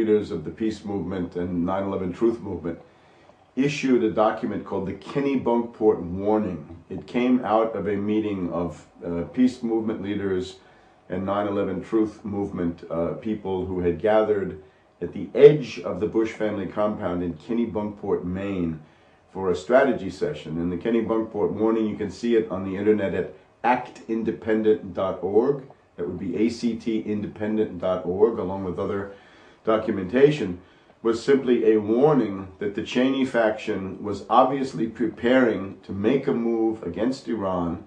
leaders of the peace movement and 9/11 truth movement, issued a document called the Kennebunkport Warning. It came out of a meeting of peace movement leaders and 9/11 truth movement people who had gathered at the edge of the Bush family compound in Kennebunkport, Maine, for a strategy session. And the Kennebunkport Warning, you can see it on the internet at actindependent.org. That would be actindependent.org, along with other documentation, was simply a warning that the Cheney faction was obviously preparing to make a move against Iran,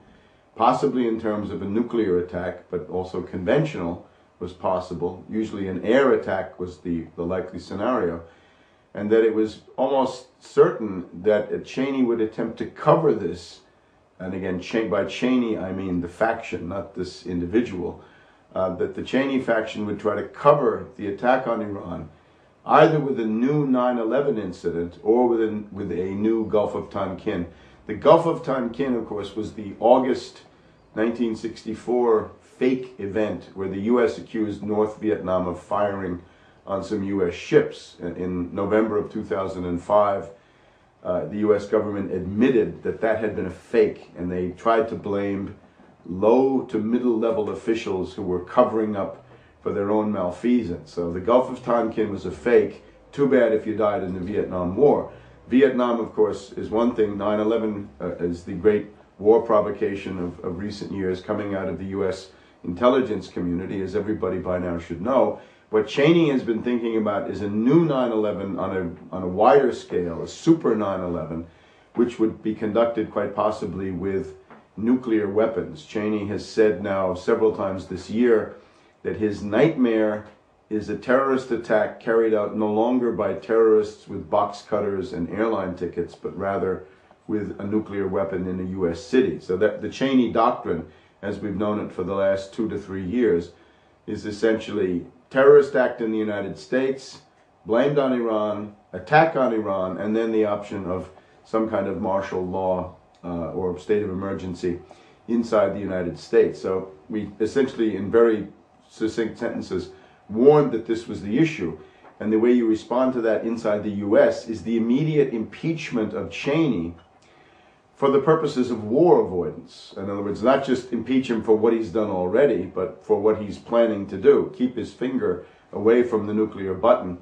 possibly in terms of a nuclear attack, but also conventional was possible. Usually an air attack was the likely scenario. And that it was almost certain that Cheney would attempt to cover this. And again, by Cheney, I mean the faction, not this individual. That the Cheney faction would try to cover the attack on Iran, either with a new 9/11 incident or with a new Gulf of Tonkin. The Gulf of Tonkin, of course, was the August 1964 fake event where the U.S. accused North Vietnam of firing on some U.S. ships. In November of 2005, the U.S. government admitted that that had been a fake, and they tried to blame low to middle level officials who were covering up for their own malfeasance. So the Gulf of Tonkin was a fake. Too bad if you died in the Vietnam War. Vietnam, of course, is one thing. 9/11 is the great war provocation of recent years coming out of the U.S. intelligence community, as everybody by now should know. What Cheney has been thinking about is a new 9/11 on a wider scale, a super 9/11, which would be conducted quite possibly with nuclear weapons. Cheney has said now several times this year that his nightmare is a terrorist attack carried out no longer by terrorists with box cutters and airline tickets, but rather with a nuclear weapon in a U.S. city. So that the Cheney doctrine, as we've known it for the last 2 to 3 years, is essentially terrorist act in the United States, blamed on Iran, attack on Iran, and then the option of some kind of martial law or state of emergency inside the United States. So we essentially, in very succinct sentences, warned that this was the issue. And the way you respond to that inside the U.S. is the immediate impeachment of Cheney for the purposes of war avoidance. In other words, not just impeach him for what he's done already, but for what he's planning to do. Keep his finger away from the nuclear button.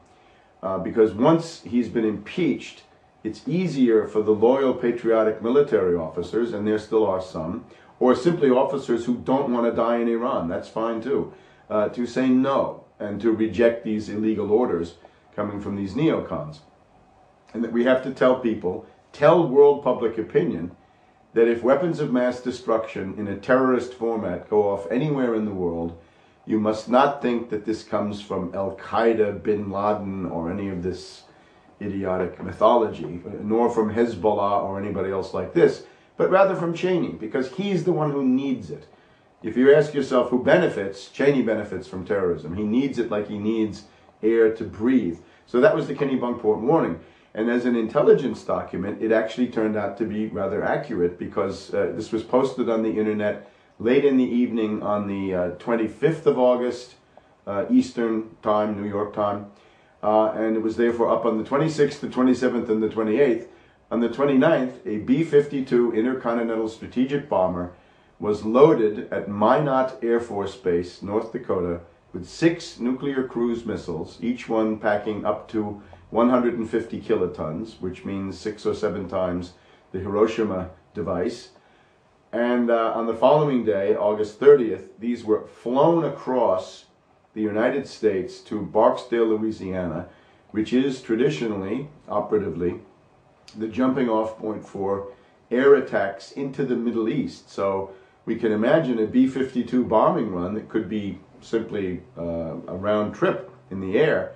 Because once he's been impeached, it's easier for the loyal, patriotic military officers, and there still are some, or simply officers who don't want to die in Iran, that's fine too, to say no and to reject these illegal orders coming from these neocons. And that we have to tell people, tell world public opinion, that if weapons of mass destruction in a terrorist format go off anywhere in the world, you must not think that this comes from Al-Qaeda, Bin Laden, or any of this idiotic mythology, nor from Hezbollah or anybody else like this, but rather from Cheney, because he's the one who needs it. If you ask yourself who benefits, Cheney benefits from terrorism. He needs it like he needs air to breathe. So that was the Kennebunkport Warning. And as an intelligence document, it actually turned out to be rather accurate, because this was posted on the internet late in the evening on the 25th of August, Eastern Time, New York time. And it was therefore up on the 26th, the 27th, and the 28th. On the 29th, a B-52 intercontinental strategic bomber was loaded at Minot Air Force Base, North Dakota, with 6 nuclear cruise missiles, each one packing up to 150 kilotons, which means 6 or 7 times the Hiroshima device. And on the following day, August 30th, these were flown across the United States to Barksdale, Louisiana, which is traditionally, operatively, the jumping off point for air attacks into the Middle East. So we can imagine a B-52 bombing run that could be simply a round trip in the air.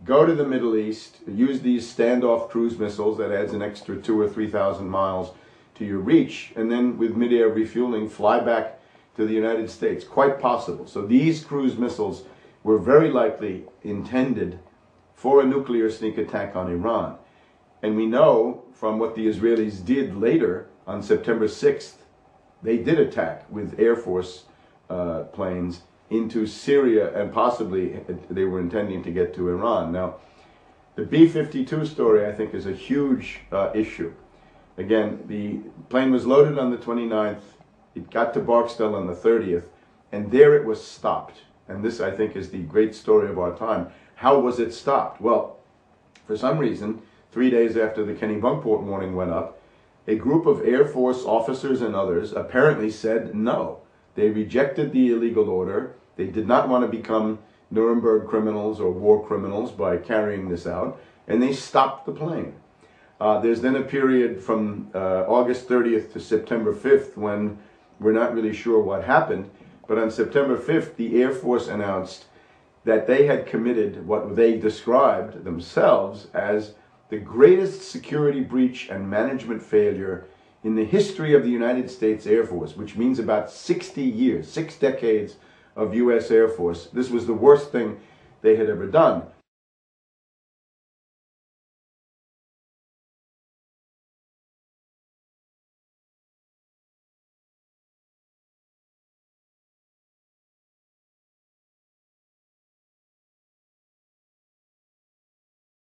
Go to the Middle East, use these standoff cruise missiles, that adds an extra 2,000 or 3,000 miles to your reach, and then with mid-air refueling, fly back to the United States. Quite possible. So these cruise missiles were very likely intended for a nuclear sneak attack on Iran. And we know from what the Israelis did later on September 6th, they did attack with Air Force planes into Syria, and possibly they were intending to get to Iran. Now, the B-52 story, I think, is a huge issue. Again, the plane was loaded on the 29th, it got to Barksdale on the 30th, and there it was stopped. And this, I think, is the great story of our time. How was it stopped? Well, for some reason, 3 days after the Kennebunkport warning went up, a group of Air Force officers and others apparently said no. They rejected the illegal order. They did not want to become Nuremberg criminals or war criminals by carrying this out, and they stopped the plane. There's then a period from August 30th to September 5th when we're not really sure what happened, but on September 5th, the Air Force announced that they had committed what they described themselves as the greatest security breach and management failure in the history of the United States Air Force, which means about 60 years, 6 decades of U.S. Air Force. This was the worst thing they had ever done.